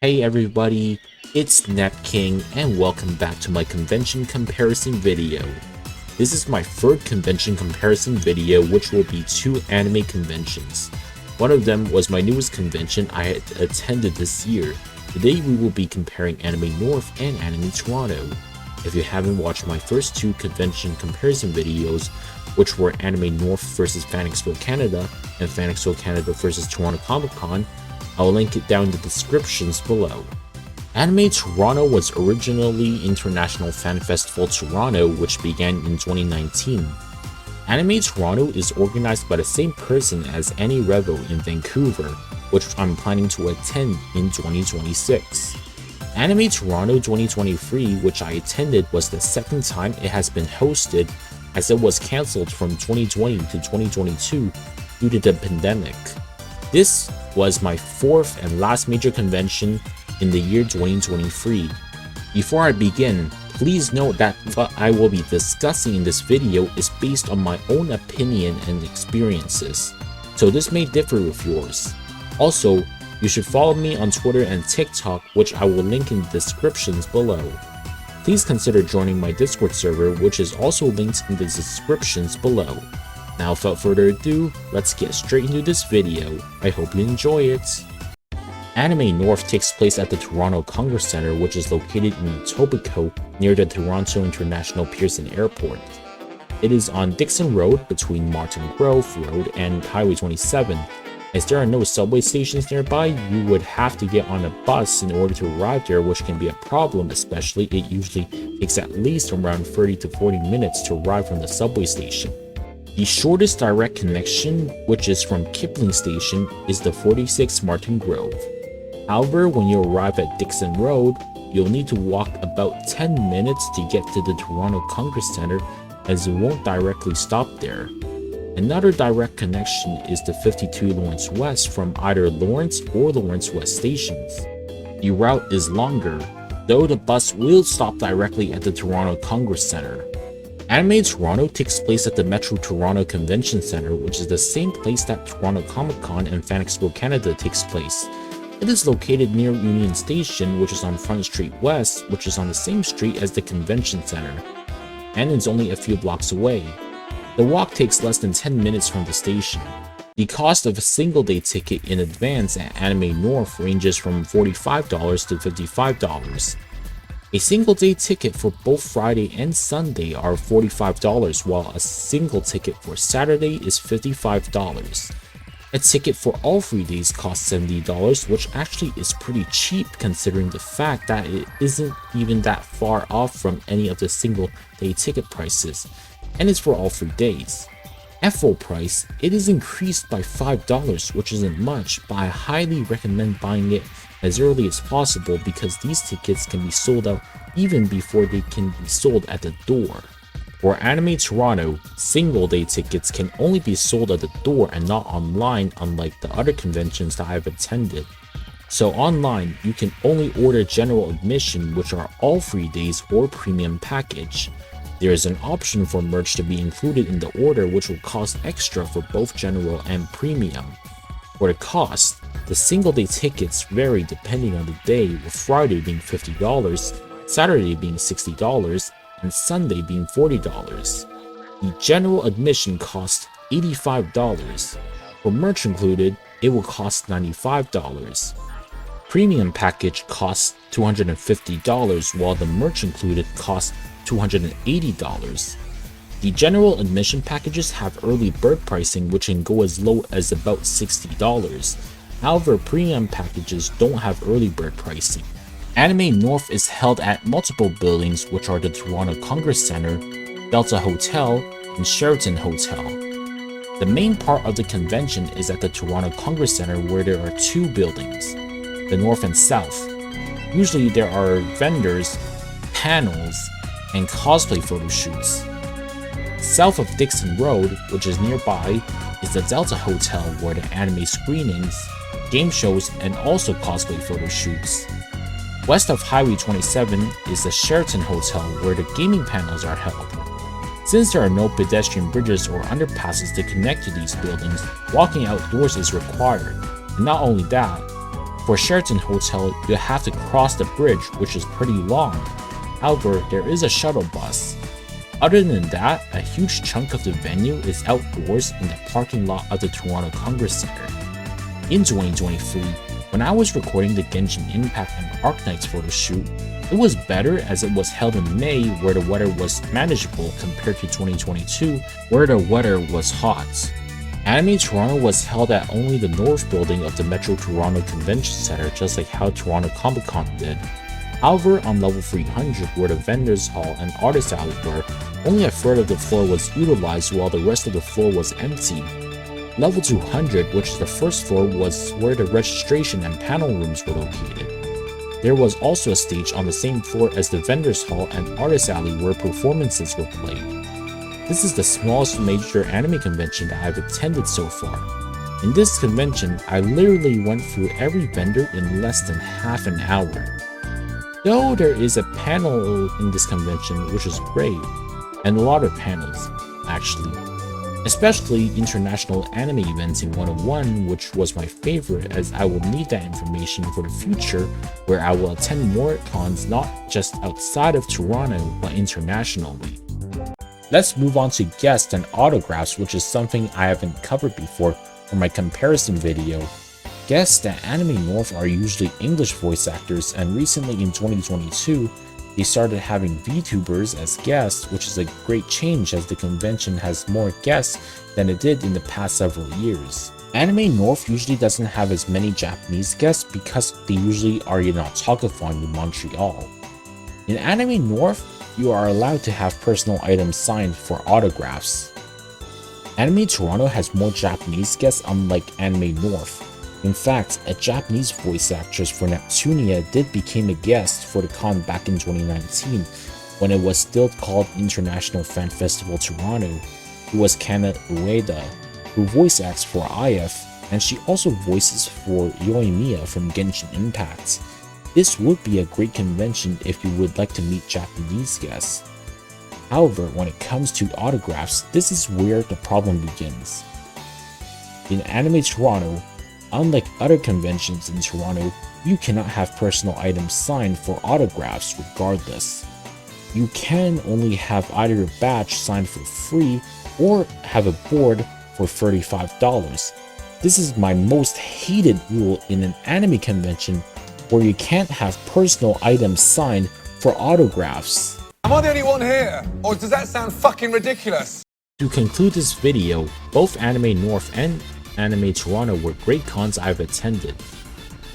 Hey everybody, it's Net King and welcome back to my convention comparison video. This is my third convention comparison video, which will be two anime conventions. One of them was my newest convention I had attended this year. Today we will be comparing Anime North and Anime Toronto. If you haven't watched my first two convention comparison videos, which were Anime North vs Fan Expo Canada and Fan Expo Canada vs Toronto Comic Con, I'll link it down in the descriptions below. Anime Toronto was originally International Fan Festival Toronto, which began in 2019. Anime Toronto is organized by the same person as Annie Revo in Vancouver, which I'm planning to attend in 2026. Anime Toronto 2023, which I attended, was the second time it has been hosted, as it was cancelled from 2020 to 2022 due to the pandemic. This was my fourth and last major convention in the year 2023. Before I begin, please note that what I will be discussing in this video is based on my own opinion and experiences, so this may differ with yours. Also, you should follow me on Twitter and TikTok, which I will link in the descriptions below. Please consider joining my Discord server, which is also linked in the descriptions below. Now without further ado, let's get straight into this video. I hope you enjoy it. Anime North takes place at the Toronto Congress Centre, which is located in Etobicoke near the Toronto International Pearson Airport. It is on Dixon Road between Martin Grove Road and Highway 27. As there are no subway stations nearby, you would have to get on a bus in order to arrive there, which can be a problem, especially it usually takes at least around 30 to 40 minutes to arrive from the subway station. The shortest direct connection, which is from Kipling Station, is the 46 Martin Grove. However, when you arrive at Dixon Road, you'll need to walk about 10 minutes to get to the Toronto Congress Centre, as it won't directly stop there. Another direct connection is the 52 Lawrence West from either Lawrence or Lawrence West stations. The route is longer, though the bus will stop directly at the Toronto Congress Centre. Anime Toronto takes place at the Metro Toronto Convention Centre, which is the same place that Toronto Comic Con and Fan Expo Canada takes place. It is located near Union Station, which is on Front Street West, which is on the same street as the Convention Centre, and is only a few blocks away. The walk takes less than 10 minutes from the station. The cost of a single-day ticket in advance at Anime North ranges from $45 to $55. A single-day ticket for both Friday and Sunday are $45, while a single ticket for Saturday is $55. A ticket for all 3 days costs $70, which actually is pretty cheap considering the fact that it isn't even that far off from any of the single-day ticket prices, and it's for all 3 days. At full price, it is increased by $5, which isn't much, but I highly recommend buying it as early as possible because these tickets can be sold out even before they can be sold at the door. For Anime Toronto, single-day tickets can only be sold at the door and not online, unlike the other conventions that I've attended. So online, you can only order general admission, which are all 3 days, or premium package. There is an option for merch to be included in the order, which will cost extra for both general and premium. For the cost, the single-day tickets vary depending on the day, with Friday being $50, Saturday being $60, and Sunday being $40. The general admission costs $85. For merch included, it will cost $95. Premium package costs $250, while the merch included costs $280. The general admission packages have early bird pricing, which can go as low as about $60. However, premium packages don't have early bird pricing. Anime North is held at multiple buildings, which are the Toronto Congress Centre, Delta Hotel, and Sheraton Hotel. The main part of the convention is at the Toronto Congress Centre, where there are two buildings, the North and South. Usually there are vendors, panels, and cosplay photo shoots. South of Dixon Road, which is nearby, is the Delta Hotel, where the anime screenings, game shows, and also cosplay photo shoots. West of Highway 27 is the Sheraton Hotel, where the gaming panels are held. Since there are no pedestrian bridges or underpasses to connect to these buildings, walking outdoors is required. And not only that, For Sheraton Hotel, you have to cross the bridge, which is pretty long. However, there is a shuttle bus. Other than that, a huge chunk of the venue is outdoors in the parking lot of the Toronto Congress Center. In 2023, when I was recording the Genshin Impact and Arknights photo shoot, it was better as it was held in May where the weather was manageable compared to 2022 where the weather was hot. Anime Toronto was held at only the North Building of the Metro Toronto Convention Center, just like how Toronto Comic Con did. However, on level 300 where the Vendors Hall and Artist Alley were, only a third of the floor was utilized while the rest of the floor was empty. Level 200, which is the first floor, was where the registration and panel rooms were located. There was also a stage on the same floor as the Vendors Hall and Artist Alley where performances were played. This is the smallest major anime convention that I've attended so far. In this convention, I literally went through every vendor in less than half an hour. Though there is a panel in this convention which is great, and a lot of panels, actually. Especially international anime events in 101, which was my favorite as I will need that information for the future where I will attend more cons not just outside of Toronto but internationally. Let's move on to guests and autographs, which is something I haven't covered before for my comparison video. Guests at Anime North are usually English voice actors, and recently in 2022, they started having VTubers as guests, which is a great change as the convention has more guests than it did in the past several years. Anime North usually doesn't have as many Japanese guests because they usually are in Autocathon in Montreal. In Anime North, you are allowed to have personal items signed for autographs. Anime Toronto has more Japanese guests unlike Anime North. In fact, a Japanese voice actress for Neptunia did become a guest for the con back in 2019 when it was still called International Fan Festival Toronto, who was Kana Ueda, who voice acts for IF, and she also voices for Yoimiya from Genshin Impact. This would be a great convention if you would like to meet Japanese guests. However, when it comes to autographs, this is where the problem begins. In Anime Toronto, unlike other conventions in Toronto, you cannot have personal items signed for autographs regardless. You can only have either a badge signed for free or have a board for $35. This is my most hated rule in an anime convention where you can't have personal items signed for autographs. Am I the only one here, or does that sound fucking ridiculous? To conclude this video, both Anime North and Anime Toronto were great cons I've attended.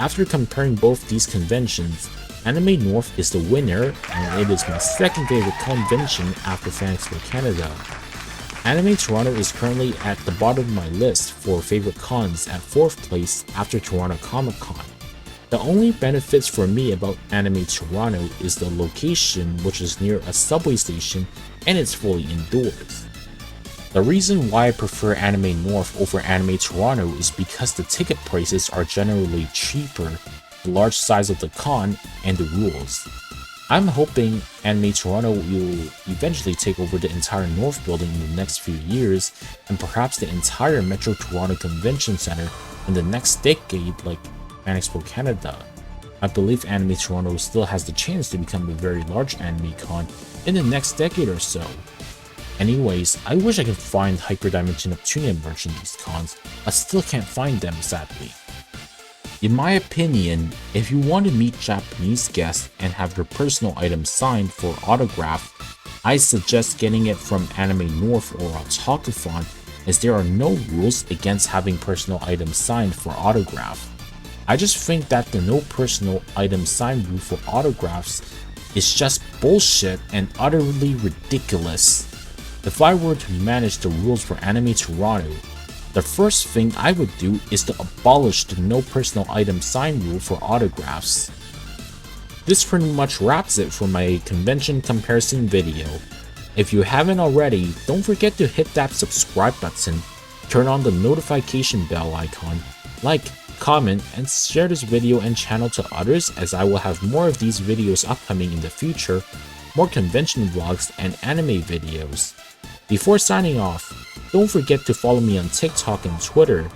After comparing both these conventions, Anime North is the winner and it is my second favorite convention after Fan Expo Canada. Anime Toronto is currently at the bottom of my list for favorite cons at 4th place after Toronto Comic Con. The only benefits for me about Anime Toronto is the location, which is near a subway station and it's fully indoors. The reason why I prefer Anime North over Anime Toronto is because the ticket prices are generally cheaper, the large size of the con, and the rules. I'm hoping Anime Toronto will eventually take over the entire North Building in the next few years, and perhaps the entire Metro Toronto Convention Center in the next decade like Fan Expo Canada. I believe Anime Toronto still has the chance to become a very large anime con in the next decade or so. Anyways, I wish I could find Hyperdimension Neptunia merch in these cons, but still can't find them sadly. In my opinion, if you want to meet Japanese guests and have your personal items signed for autograph, I suggest getting it from Anime North or Autocathon as there are no rules against having personal items signed for autograph. I just think that the no personal item signed rule for autographs is just bullshit and utterly ridiculous. If I were to manage the rules for Anime Toronto, the first thing I would do is to abolish the no personal item sign rule for autographs. This pretty much wraps it for my convention comparison video. If you haven't already, don't forget to hit that subscribe button, turn on the notification bell icon, like, comment, and share this video and channel to others as I will have more of these videos upcoming in the future, more convention vlogs and anime videos. Before signing off, don't forget to follow me on TikTok and Twitter.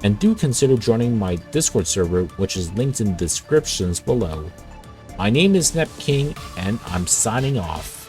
and do consider joining my Discord server, which is linked in the descriptions below. My name is NetKing, and I'm signing off.